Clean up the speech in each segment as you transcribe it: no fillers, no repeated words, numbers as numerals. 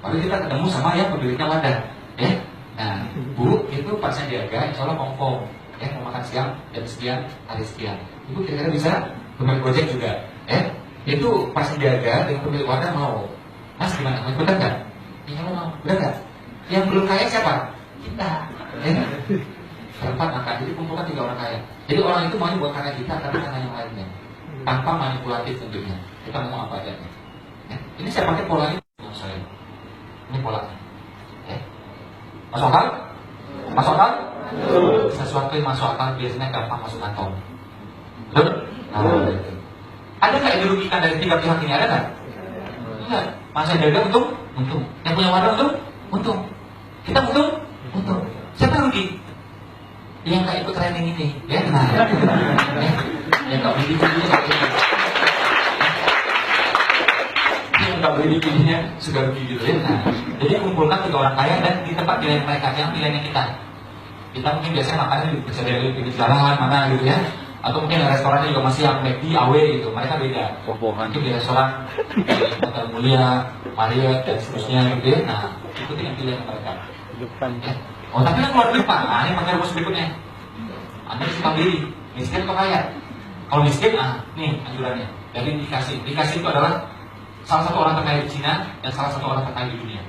Baru kita ketemu sama yang pemiliknya wadah, ya. Nah, Bu, itu Pak Sandiaga, insya Allah confirm, ya, mau makan siang jam sekian, hari sekian. Ibu kira-kira bisa pemilik proyek juga, ya. Itu Pak Sandiaga dengan pemilik wadah mau. Mas gimana? Mas benar nggak? Ya mau, benar nggak? Yang belum kaya siapa? Kita. Ya. Berempat angka, jadi kumpulkan 3 orang kaya. Jadi orang itu maunya buat karya kita, tapi karena yang lainnya, tanpa manipulatif tentunya. Kita mau apa adanya. Ya. Ini saya pakai polanya saya. Ini polanya. Ya. Masuk akal? Masuk akal? Sesuatu yang masuk akal biasanya gampang masuk kantong. Betul? Nah, itu. Ada nggak yang dirugikan dari 3 pihak ini? Ada nggak? Enggak. Masa jaga untung? Untung. Yang punya wadah untung? Untung. Kita untung? Untung. Siapa yang rugi? Yang nggak ikut training ini, ya. Nah, yang nggak beli videonya, yang nggak beli videonya sudah rugi gitu, ya. Nah, jadi kumpulkan 3 orang kaya dan di tempat pilihan mereka, yang pilihannya kita. Kita mungkin biasanya makannya bisa dari pinggir jalan mana gitu, ya. Atau mungkin restorannya juga masih yang McD, AW gitu. Mereka beda. Mungkin di restoran Hotel Mulia, Marriott dan seterusnya gitu, ya. Nah, ikuti yang pilihan mereka. Ya. Oh, tapi yang keluar depan, ini pakai rumus berikutnya. Anda suka beli, miskin atau kaya? Kalau miskin, nih anjurannya. Dari indikasi. Indikasi itu adalah salah satu orang terkaya di Cina dan salah satu orang terkaya di dunia.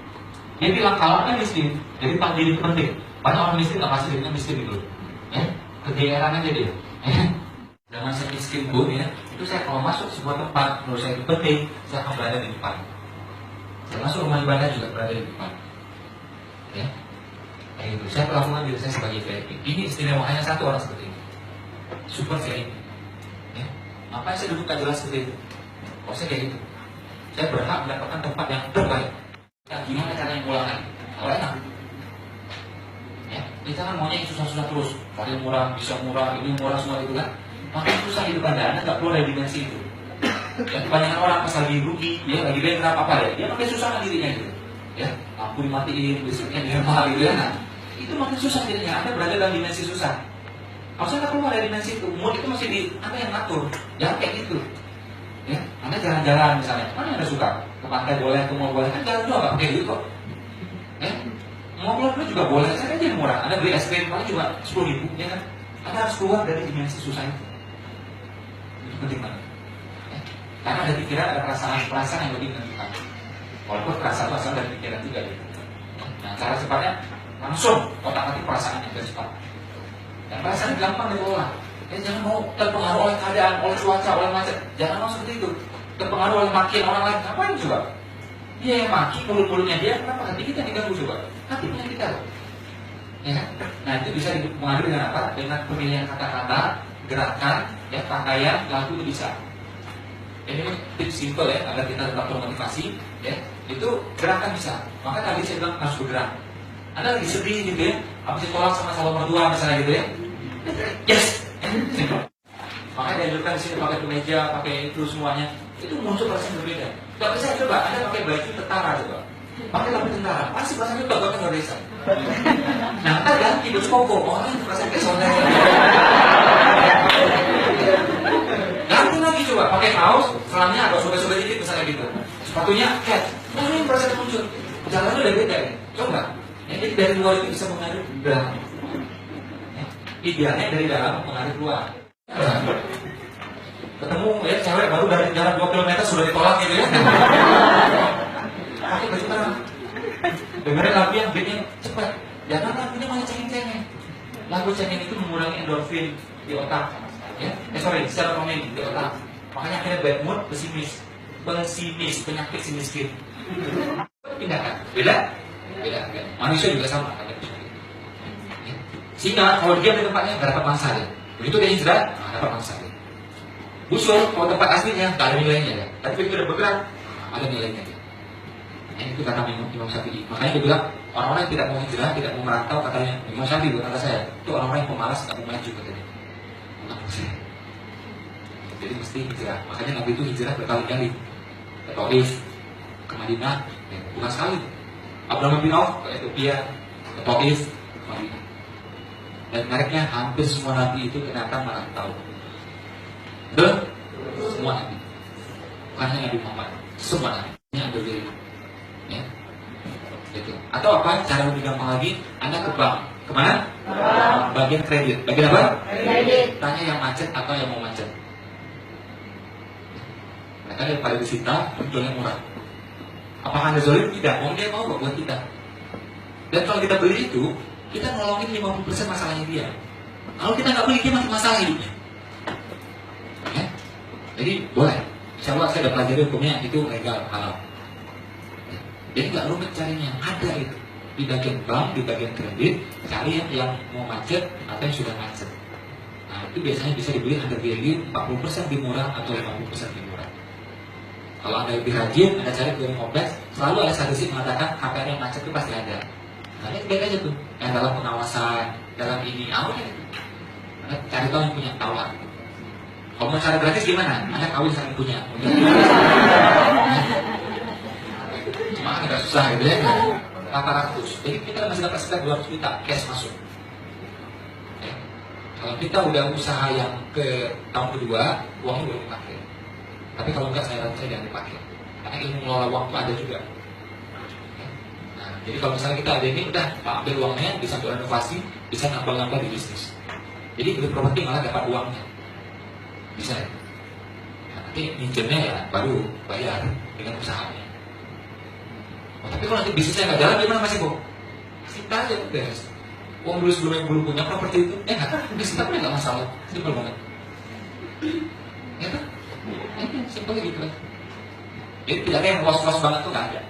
Dia bilang kalau Anda miskin, jadi tahu diri itu penting. Banyak orang miskin nggak masih dirinya miskin gitu. Ya, kegeeran aja dia. Ya. Dengan saya miskin pun, ya, itu saya kalau masuk sebuah tempat, menurut saya itu penting, saya akan berada di depan. Saya masuk rumah ibadah juga berada di depan. Ya. Kayak gitu. Saya pernah mengambil saya sebagai VIP. Ini istimewanya satu orang seperti ini. Super VIP. Ya. Apa yang saya duduk gak jelas seperti itu? Oh, saya kayak gitu. Saya berhak mendapatkan tempat yang terbaik. Nah, gimana caranya pulangnya? Kalau enak. Ya, kita kan maunya yang susah-susah terus. Cari murah, bisa murah, ini murah semua itu kan. Makin susah hidup Anda nggak keluar dari dimensi itu. Ya, kebanyakan orang pas lagi rugi, dia lagi bengkak apa ya, dia makin susah dirinya gitu. Ya, lampu dimatiin, listriknya dihemat gitu ya. Nah, itu makin susah jadinya. Anda berada dalam dimensi susah. Kalau saya keluar dari dimensi itu, mood itu masih di Anda yang ngatur. Jangan kayak gitu. Ya, Anda jalan-jalan misalnya, mana Anda suka? Ke pantai boleh, ke mall boleh, kan jalan juga nggak pakai duit kok. Ya, mau keluar juga boleh, saya aja yang murah. Anda beli es krim paling cuma 10.000, ya kan? Anda harus keluar dari dimensi susah itu. Itu penting banget. Ya. Karena ada pikiran, ada perasaan yang lebih menentukan. Walaupun perasaan asal dari pikiran juga gitu. Nah, cara cepatnya langsung otak-atik perasaan yang cepat. Dan perasaan gampang diolah. Ya, jangan mau terpengaruh oleh keadaan, oleh cuaca, oleh macet. Jangan mau seperti itu. Terpengaruh oleh makian orang lain. Ngapain coba? Dia yang maki, mulut-mulutnya dia. Kenapa hati kita diganggu coba? Hati punya kita. Ya. Nah, itu bisa dipengaruhi dengan apa? Dengan pemilihan kata-kata, gerakan, ya, pakaian, lagu itu bisa. Ini tips simple ya, agar kita tetap termotivasi. Ya, itu gerakan bisa. Maka tadi saya bilang harus bergerak. Anda lagi sedih gitu ya, habis ditolak sama calon mertua misalnya gitu ya. Yes. Makanya dianjurkan di sini pakai kemeja, pakai itu semuanya. Itu muncul perasaan berbeda. Gak bisa coba, Anda pakai baju tentara coba. Pakai baju tentara, pasti perasaannya bagaimana luar biasa. Nah, Anda ganti baju koko, orang itu perasaan kayak saudara. Ganti lagi coba, pakai kaos, celana agak sobek-sobek dikit misalnya gitu. Sepatunya cat, ini perasaan muncul. Jalannya udah beda ya. Coba. Ya, jadi dari luar itu bisa mengalir ke dalam. Ya, idealnya dari dalam mengalir keluar. Ketemu ya cewek baru dari jalan 2 km sudah ditolak gitu ya. Pakai baju terang. Dengerin lagu yang beatnya cepat. Jangan lagunya malah cengeng-cengeng. Lagu cengeng itu mengurangi endorfin di otak. Ya, serotonin di otak. Makanya akhirnya bad mood, pesimis, penyakit si miskin. Pindahkan, beda. Manusia juga sama. Ya. Sehingga kalau dia di tempatnya nggak dapat mangsa ya. Begitu dia hijrah, dapat mangsa ya. Busur, kalau tempat aslinya nggak ada nilainya ya. Tapi begitu dia bergerak, ada nilainya ya. Itu kata Imam Syafi'i. Makanya dia bilang orang-orang yang tidak mau hijrah, tidak mau merantau, katanya Imam Syafi'i kata saya, itu orang-orang yang pemalas, nggak mau maju katanya. Jadi mesti hijrah. Makanya Nabi itu hijrah berkali-kali ke Taif, ke Madinah, ya, bukan sekali. Abraham bin Auf ke Ethiopia, ke Taif, ke Madinah. Dan menariknya hampir semua Nabi itu ternyata merantau. Semua Nabi, bukan hanya Nabi Muhammad, semua Nabi yang berbeda. Ya. Atau apa? Cara lebih gampang lagi, Anda ke bank. Kemana? Bagian kredit. Bagian apa? Kredit. Tanya yang macet atau yang mau macet. Mereka daripada disita, jualnya murah. Apakah Anda zolim? Tidak. Dia mau buat kita. Dan kalau kita beli itu, kita nolongin 50% masalahnya dia. Kalau kita nggak beli, dia makin masalah hidupnya. Ya? Jadi boleh. Insya Allah saya udah pelajari hukumnya, itu legal, halal. Jadi nggak rumit carinya, ada itu. Di bagian bank, di bagian kredit, cari yang mau macet atau yang sudah macet. Nah itu biasanya bisa dibeli under value 40% lebih murah atau 50% lebih murah. Kalau Anda lebih rajin, Anda cari clearing kompleks, selalu ada statistik mengatakan KPR yang macet itu pasti ada. Nah ini baik aja tuh, yang dalam pengawasan, dalam ini, awalnya itu. Anda cari tahu yang punya, tawar. Kalau mau cara gratis gimana? Anda kawin sama yang punya. Cuma agak susah gitu ya kan? 800. Jadi kita masih dapat sekitar 200 juta cash masuk. Ya. Kalau kita udah usaha yang ke tahun kedua, uangnya boleh dipakai. Tapi kalau enggak, saya jangan dipakai. Karena ilmu mengelola uang itu ada juga. Ya. Nah, jadi kalau misalnya kita ada ini, udah ambil uangnya, bisa berinovasi, bisa nambah-nambah di bisnis. Jadi beli properti malah dapat uangnya. Bisa ya? Nah, nanti minjemnya ya baru bayar dengan usahanya. Oh, tapi kalau nanti bisnisnya nggak jalan, gimana masih Bu? Kita aja beres. Uang dulu sebelumnya belum punya properti itu, bisnis kita nggak masalah, simpel banget. Ya kan? Simpel gitu kan. Jadi tidak ada yang was-was banget tuh nggak ada.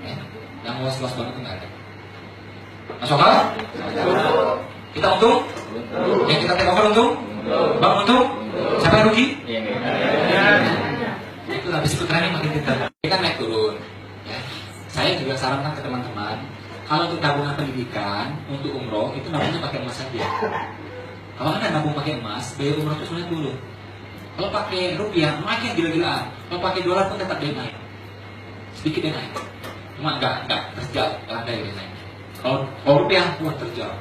Ya, yang was-was banget tuh nggak ada. Masuk akal? Kita untung? Yang kita take over untung? Bang untung? Siapa yang rugi? Itu habis ikut training makin kita. Ini kan naik turun. Ya. Saya juga sarankan ke teman-teman, kalau untuk tabungan pendidikan untuk umroh itu nabungnya pakai emas saja. Kalau Anda nabung pakai emas, biaya umroh itu sebenarnya dulu. Kalau pakai rupiah, makin gila-gilaan. Kalau pakai dolar pun tetap dia naik. Sedikit dia naik. Cuma enggak terjal, landai dia naik. Kalau rupiah, terjal.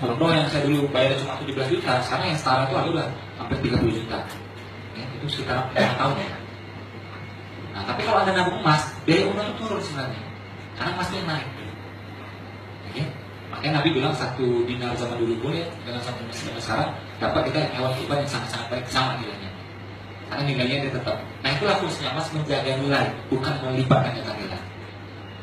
Umroh yang saya dulu bayar cuma 17 juta, sekarang yang setara itu udah hampir 30 juta. Ya, itu sekitar 4 tahun ya. Nah, tapi kalau Anda nabung emas, biaya umroh itu turun sebenarnya. Karena emasnya naik. Ya. Makanya Nabi bilang 1 dinar zaman dulu boleh, dengan sama sekarang dapat kita hewan kurban yang sangat-sangat baik sama nilainya. Karena nilainya dia tetap. Nah itulah fungsinya emas, menjaga nilai, bukan melipatkan nilai.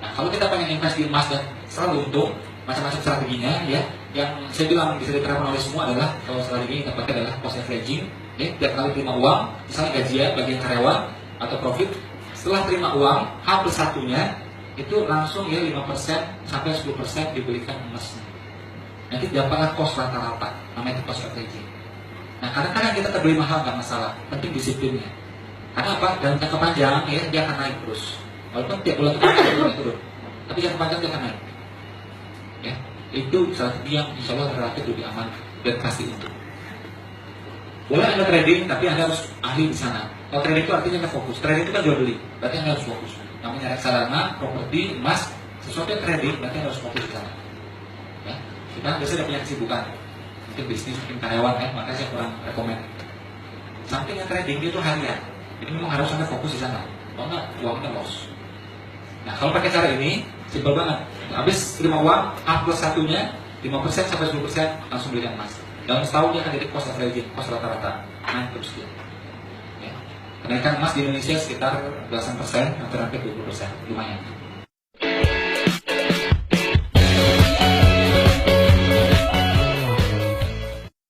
Nah kalau kita pengen invest di emas dan selalu untung, macam-macam strateginya ya. Yang saya bilang bisa diterapkan oleh semua adalah kalau strategi yang pakai adalah cost averaging. Ya, tiap kali terima uang, misalnya gajian bagian karyawan atau profit, setelah terima uang, H+1-nya itu langsung ya 5% sampai 10% dibelikan emasnya. Nanti dapatlah cost rata-rata, namanya itu cost averaging. Nah kadang-kadang kita terbeli mahal nggak masalah, penting disiplinnya. Karena apa? Dalam jangka panjang ya dia akan naik terus. Walaupun tiap bulan itu turun, tapi jangka panjang dia akan naik. Ya, itu strategi yang insya Allah relatif lebih aman dan pasti untuk. Boleh Anda trading, tapi Anda harus ahli di sana. Kalau trading itu artinya Anda fokus. Trading itu kan jual beli, berarti Anda harus fokus. Namanya reksadana, properti, emas, sesuatu yang trading, berarti Anda harus fokus di sana. Ya, kita biasanya punya kesibukan, mungkin bisnis, mungkin karyawan, makanya saya kurang rekomend. Samping yang trading dia itu harian, jadi memang harus Anda fokus di sana. Kalau nggak, uangnya loss. Nah, kalau pakai cara ini, simpel banget. Habis terima uang, H+1-nya 5% sampai 10% langsung beli emas. Dalam setahun dia akan jadi cost averaging, cost rata-rata. Nah, terus dia. Ya. Kenaikan emas di Indonesia sekitar belasan persen, hampir 20%, lumayan.